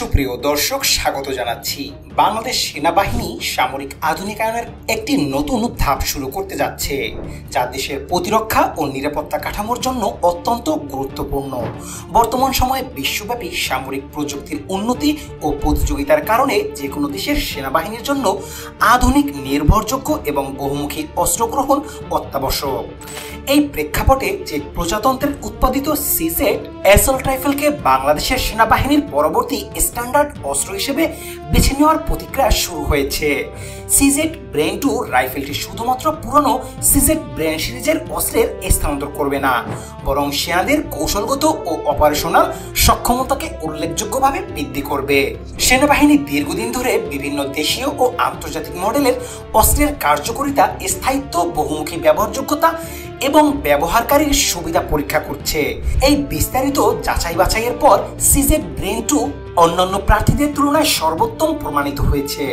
সুপ্রিয় দর্শক, স্বাগত জানাচ্ছি। বাংলাদেশ সেনাবাহিনী সামরিক আধুনিকায়নের একটি নতুন ধাপ শুরু করতে যাচ্ছে, যা দেশের প্রতিরক্ষা ও নিরাপত্তা কাঠামোর জন্য অত্যন্ত গুরুত্বপূর্ণ। বর্তমান সময়ে বিশ্বব্যাপী সামরিক প্রযুক্তির উন্নতি ও প্রতিযোগিতার কারণে যে কোনো দেশের সেনাবাহিনীর জন্য আধুনিক, নির্ভরযোগ্য এবং বহুমুখী অস্ত্র গ্রহণ অত্যাবশ্যক। এই প্রেক্ষাপটে চেক প্রজাতন্ত্রের উৎপাদিত সিজেড অ্যাসল্ট রাইফেলকে বাংলাদেশের সেনাবাহিনীর পরবর্তী স্ট্যান্ডার্ড অস্ত্র হিসেবে বেছে নেওয়ার প্রতিক্রিয়া শুরু হয়েছে। সিজেড ব্রেন 2 রাইফেলটি শুধুমাত্র পুরনো সিজেড ব্রেন সিরিজের অস্ত্রের স্থানান্তর করবে না, বরং সেনাদের কৌশলগত ও অপারেশনাল সক্ষমতাকে উল্লেখযোগ্যভাবে বৃদ্ধি করবে। সেনাবাহিনী দীর্ঘদিন ধরে বিভিন্ন দেশীয় ও আন্তর্জাতিক মডেলের অস্ত্রের কার্যকারিতা, স্থায়িত্ব, বহুমুখী ব্যবহারযোগ্যতা এবং ব্যবহারকারীর সুবিধা পরীক্ষা করছে। এই বিস্তারিত যাচাই বাছাইয়ের পর সিজেড ব্রেন 2 অন্যান্য প্রার্থীদের তুলনায় সর্বোত্তম প্রমাণিত হয়েছে।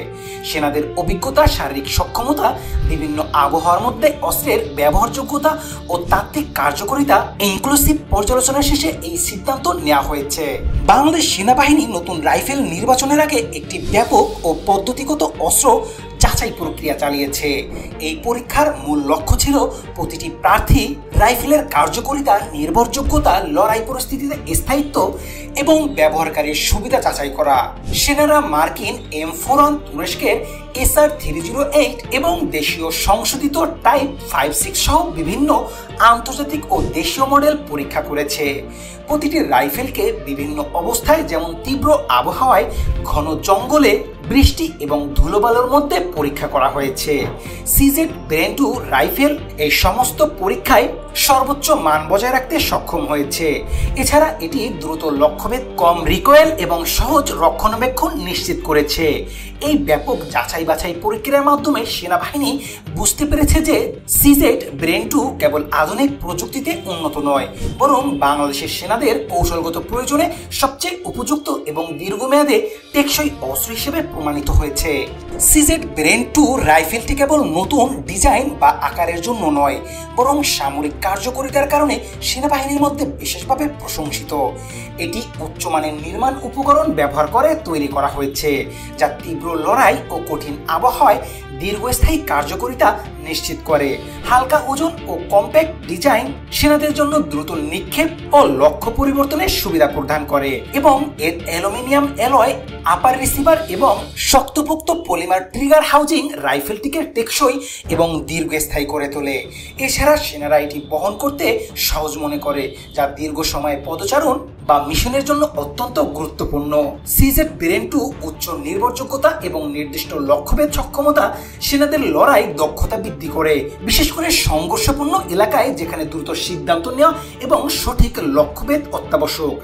সেনাদের অভিজ্ঞতা, শারীরিক সক্ষমতা, বিভিন্ন আবহাওয়ার মধ্যে অস্ত্রের ব্যবহারযোগ্যতা ও তাত্ত্বিক কার্যকারিতা ইনক্লুসিভ পর্যালোচনা শেষে এই সিদ্ধান্ত নেওয়া হয়েছে। বাংলাদেশ সেনাবাহিনী নতুন রাইফেল নির্বাচনের আগে একটি ব্যাপক ও পদ্ধতিগত অস্ত্র যাচাই প্রক্রিয়া চালিয়েছে। এই পরীক্ষার মূল লক্ষ্য ছিল প্রতিটি প্রার্থী রাইফেলের কার্যকারিতা, নির্ভরযোগ্যতা, লড়াই পরিস্থিতিতে স্থায়িত্ব এবং ব্যবহারকারীর সুবিধা যাচাই করা। সেনারা মার্কিন M41, তুরস্কের SR-308 এবং দেশীয় সংশোধিত টাইপ 56 সহ বিভিন্ন আন্তর্জাতিক ও দেশীয় মডেল পরীক্ষা করেছে। প্রতিটি রাইফেলকে বিভিন্ন অবস্থায়, যেমন তীব্র আবহাওয়ায়, ঘন জঙ্গলে, বৃষ্টি এবং ধুলোবালুর মধ্যে পরীক্ষা করা হয়েছে। সিজেড ব্রেন 2 রাইফেল এই সমস্ত পরীক্ষায় সর্বোচ্চ মান বজায় রাখতে সক্ষম হয়েছে। এছাড়া এটি দ্রুত লক্ষ্যভেদ, কম রিকয়েল এবং সহজ রক্ষণাবেক্ষণ নিশ্চিত করেছে। এই ব্যাপক যাচাই বাছাই প্রক্রিয়ার মাধ্যমে সেনাবাহিনী বুঝতে পেরেছে যে সিজেড ব্রেন 2 কেবল আধুনিক প্রযুক্তিতে উন্নত নয়, বরং বাংলাদেশের সেনাদের কৌশলগত প্রয়োজনে সবচেয়ে উপযুক্ত এবং দীর্ঘমেয়াদে টেকসই অস্ত্র হিসেবে প্রমাণিত হয়েছে। সিজেড ব্রেন 2 রাইফেলটি কেবল নতুন ডিজাইন বা আকারের জন্য নয়, বরং সামরিক কার্যকারিতার কারণে সেনাবাহিনীর মধ্যে বিশেষভাবে প্রশংসিত। এটি উচ্চমানের নির্মাণ উপকরণ ব্যবহার করে তৈরি করা হয়েছে, যা তীব্র লড়াই ও কঠিন আবহাওয়ায় দীর্ঘস্থায়ী কার্যকারিতা নিশ্চিত করে। হালকা ওজন ও কম্প্যাক্ট ডিজাইন সেনাদের জন্য দ্রুত নিক্ষেপ ও লক্ষ্য পরিবর্তনের সুবিধা প্রদান করে, এবং এর অ্যালুমিনিয়াম অ্যালয় আপার রিসিভার এবং শক্তপোক্ত পলিমার ট্রিগার হাউজিং রাইফেলটিকে টেকসই এবং দীর্ঘস্থায়ী করে তোলে। এছাড়া সেনারা এটি বহন করতে সহজ মনে করে, যা দীর্ঘ সময় পদচারণ বা মিশনের জন্য অত্যন্ত গুরুত্বপূর্ণ। সিজেড ব্রেন 2 উচ্চ নির্ভরযোগ্যতা এবং নির্দিষ্ট লক্ষ্যভেদ সক্ষমতা সেনাদের লড়াই দক্ষতা বৃদ্ধি করে, বিশেষ করে সংঘর্ষপূর্ণ এলাকায়, যেখানে দ্রুত সিদ্ধান্ত নেওয়া এবং সঠিক লক্ষ্যভেদ অত্যাবশ্যক।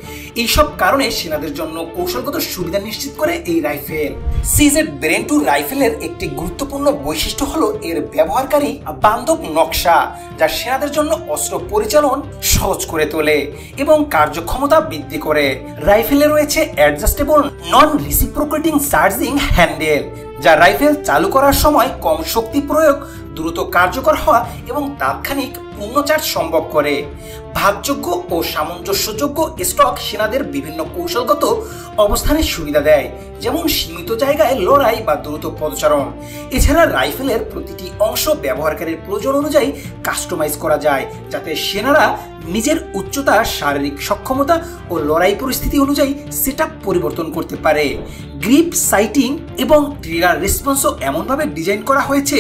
এইসব কারণে সেনাদের জন্য কৌশলগত সুবিধা নিশ্চিত করে এই রাইফেল। সিজেড ব্রেন 2 রাইফেলের একটি গুরুত্বপূর্ণ বৈশিষ্ট্য হলো এর ব্যবহারকারী বান্ধব নকশা, যা সেনাদের জন্য অস্ত্র পরিচালন সহজ করে তোলে এবং কার্যক্ষমতা বৃদ্ধি করে। রাইফেলে রয়েছে অ্যাডজাস্টেবল নন রিসিপ্রোকেটিং চার্জিং হ্যান্ডেল, যা রাইফেল চালু করার সময় কম শক্তি প্রয়োগ, দ্রুত কার্যকর হওয়া এবং তাৎক্ষণিক পূর্ণ চার্জ সম্ভব করে। ভাগযোগ্য ও সামঞ্জস্যযোগ্য স্টক সেনাদের বিভিন্ন কৌশলগত অবস্থানের সুবিধা দেয়, যেমন সীমিত জায়গায় লড়াই বা দ্রুত পদচারণ। এছাড়া রাইফেলের প্রতিটি অংশ ব্যবহারকারীর প্রয়োজন অনুযায়ী কাস্টমাইজ করা যায়, যাতে সেনারা নিজের উচ্চতা, শারীরিক সক্ষমতা ও লড়াই পরিস্থিতি অনুযায়ী সেটআপ পরিবর্তন করতে পারে। গ্রিপ, সাইটিং এবং ট্রিগার রেসপন্সও এমনভাবে ডিজাইন করা হয়েছে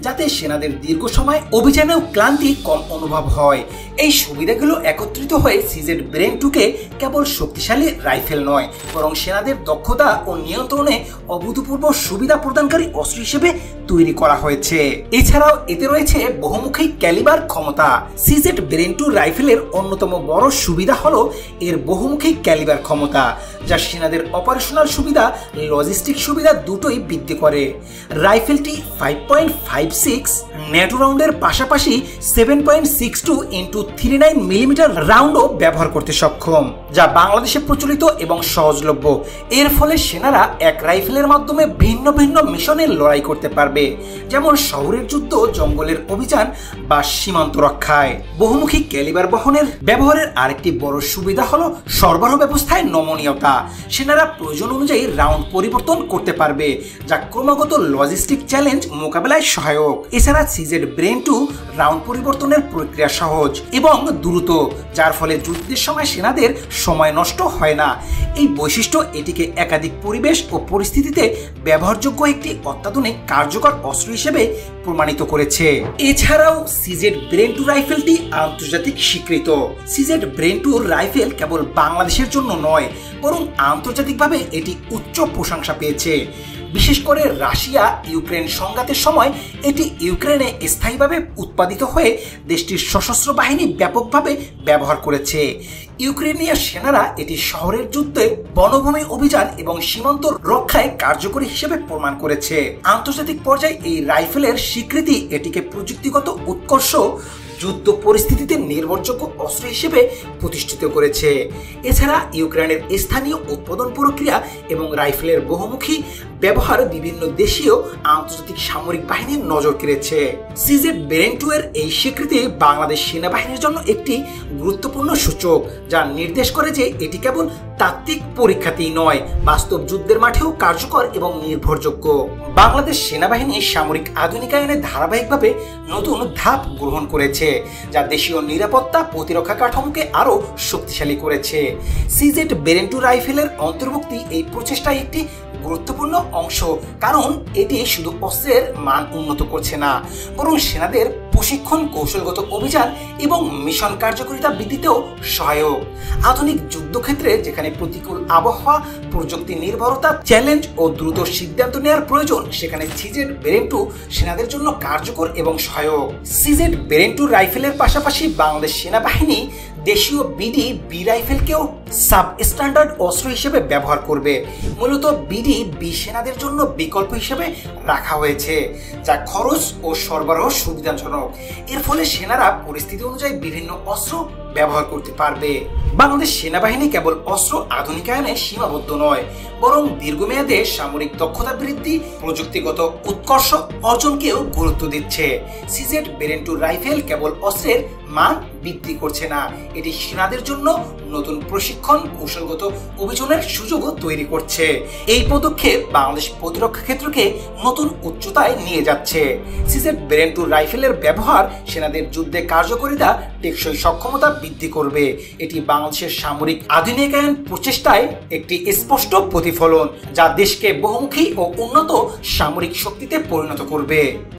যাতে সেনাদের দীর্ঘ সময় অভিযানেও ক্লান্তি কম অনুভব হয়। এই সুবিধাগুলো একত্রিত হয়ে সিজেড ব্রেন 2কে কেবল শক্তিশালী রাইফেল নয়, বরং সেনাদের দক্ষতা ও নিয়ন্ত্রণে অভূতপূর্ব সুবিধা প্রদানকারী অস্ত্র হিসেবে তৈরি করা হয়েছে। এছাড়াও এতে রয়েছে বহুমুখী ক্যালিবার ক্ষমতা। সিজেড ব্রেন 2 রাইফেলের অন্যতম বড় সুবিধা হলো এর বহুমুখী ক্যালিবার ক্ষমতা, যা সেনাদের অপারেশনাল সুবিধা, লজিস্টিক সুবিধা দুটোই বৃদ্ধি করে। রাইফেলটি 5.56 ন্যাটো রাউন্ডের পাশাপাশি 7.62 × 39 মিলিমিটার রাউন্ডও ব্যবহার করতে সক্ষম, যা বাংলাদেশে প্রচলিত এবং সহজলভ্য। এর ফলে সেনারা এক রাইফেলের মাধ্যমে ভিন্ন ভিন্ন মিশনে লড়াই করতে পারবে পারবে, যেমন শহরের যুদ্ধ, জঙ্গলের অভিযান বা সীমান্ত রক্ষায়। বহুমুখী ক্যালিবার বহনের ব্যবহারের আরেকটি বড় সুবিধা হলো সরবরাহ ব্যবস্থায় নমনীয়তা। সেনারা প্রয়োজন অনুযায়ী রাউন্ড পরিবর্তন করতে পারবে, যা ক্রমাগত লজিস্টিক চ্যালেঞ্জ মোকাবেলায় সহায়ক। এছাড়া সিজেড ব্রেন 2 রাউন্ড পরিবর্তনের প্রক্রিয়া সহজ এবং দ্রুত, যার ফলে যুদ্ধের সময় সেনাদের সময় নষ্ট হয় না। এই বৈশিষ্ট্য এটিকে একাধিক পরিবেশ ও পরিস্থিতিতে ব্যবহারযোগ্য একটি অত্যাধুনিক কার্যকর অস্ত্র হিসেবে প্রমাণিত করেছে। এছাড়াও সিজেড ব্রেন 2 রাইফেলটি আন্তর্জাতিক স্বীকৃত। সিজেড ব্রেন 2 রাইফেল কেবল বাংলাদেশের জন্য নয়, বরং আন্তর্জাতিকভাবে এটি উচ্চ প্রশংসা পেয়েছে। বিশেষ করে রাশিয়া ইউক্রেন সংঘাতের সময় এটি ইউক্রেনে স্থায়ীভাবে উৎপাদিত হয়ে দেশটির সশস্ত্র বাহিনী ব্যাপকভাবে ব্যবহার করেছে। ইউক্রেনীয় সেনারা এটি শহরের যুদ্ধে, বনভূমি অভিযান এবং সীমান্ত রক্ষায় কার্যকরী হিসেবে প্রমাণ করেছে। আন্তর্জাতিক পর্যায়ে এই রাইফেলের স্বীকৃতি এটিকে প্রযুক্তিগত উৎকর্ষ, যুদ্ধ পরিস্থিতিতে নির্ভরযোগ্য অস্ত্র হিসেবে প্রতিষ্ঠিত করেছে। এছাড়া ইউক্রেনের স্থানীয় উৎপাদন প্রক্রিয়া এবং রাইফেলের বহুমুখী ব্যবহার বিভিন্ন দেশীয় আন্তর্জাতিক সামরিক বাহিনীর নজর কেড়েছে। সিজেড ব্রেন 2 এর এই স্বীকৃতি বাংলাদেশ সেনাবাহিনীর জন্য একটি গুরুত্বপূর্ণ সূচক, যা নির্দেশ করে যে এটি কেবল তাত্ত্বিক পরীক্ষাতেই নয়, বাস্তব যুদ্ধের মাঠেও কার্যকর এবং নির্ভরযোগ্য। বাংলাদেশ সেনাবাহিনী সামরিক আধুনিকায়নে ধারাবাহিকভাবে নতুন ধাপ গ্রহণ করেছে, যা দেশীয় নিরাপত্তা প্রতিরক্ষা কাঠামোকে আরও শক্তিশালী করেছে। সিজেড ব্রেন 2 রাইফেলের অন্তর্ভুক্তি এই প্রচেষ্টায় একটি গুরুত্বপূর্ণ অংশ, কারণ এটি শুধু অস্ত্রের মান উন্নত করছে না, বরং সেনাদের প্রশিক্ষণ, কৌশলগত অভিযান এবং মিশন কার্যকারিতা বৃদ্ধিতেও সহায়ক। আধুনিক যুদ্ধক্ষেত্রে যেখানে প্রতিকূল আবহাওয়া, প্রযুক্তি নির্ভরতা, চ্যালেঞ্জ ও দ্রুত সিদ্ধান্ত নেওয়ার প্রয়োজন, সেখানে সিজেড ব্রেন 2 সেনাদের জন্য কার্যকর এবং সহায়ক। সিজেড ব্রেন 2 রাইফেলের পাশাপাশি বাংলাদেশ সেনাবাহিনী দেশীয় বি রাইফেলকেও সাব স্ট্যান্ডার্ড অস্ত্র হিসেবে ব্যবহার করবে। মূলত বি সেনাদের জন্য বিকল্প হিসেবে রাখা হয়েছে, যা খরচ ও সরবরাহ সুবিধাজনক। এর ফলে সেনারা পরিস্থিতি অনুযায়ী বিভিন্ন অস্ত্র ব্যবহার করতে পারবে। বাংলাদেশ সেনাবাহিনী কেবল অস্ত্র আধুনিকায়নে সীমাবদ্ধ নয়, বরং দীর্ঘমেয়াদে সামরিক দক্ষতা বৃদ্ধি, প্রযুক্তিগত উৎকর্ষ অর্জনকেও গুরুত্ব দিচ্ছে। সিজেড ব্রেন 2 রাইফেল কেবল অস্ত্রের মান বৃদ্ধি করছে না, এটি সেনাদের জন্য নতুন প্রশিক্ষণ, কৌশলগত অভিযানের সুযোগও তৈরি করছে। এই পদক্ষেপ বাংলাদেশ প্রতিরক্ষা ক্ষেত্রকে নতুন উচ্চতায় নিয়ে যাচ্ছে। সিজেড ব্রেন 2 রাইফেলের ব্যবহার সেনাদের যুদ্ধে কার্যকারিতা, টেকসই সক্ষমতা বৃদ্ধি করবে। এটি বাংলাদেশের সামরিক আধুনিকায়ন প্রচেষ্টায় একটি স্পষ্ট প্রতিফলন, যা দেশকে বহুমুখী ও উন্নত সামরিক শক্তিতে পরিণত করবে।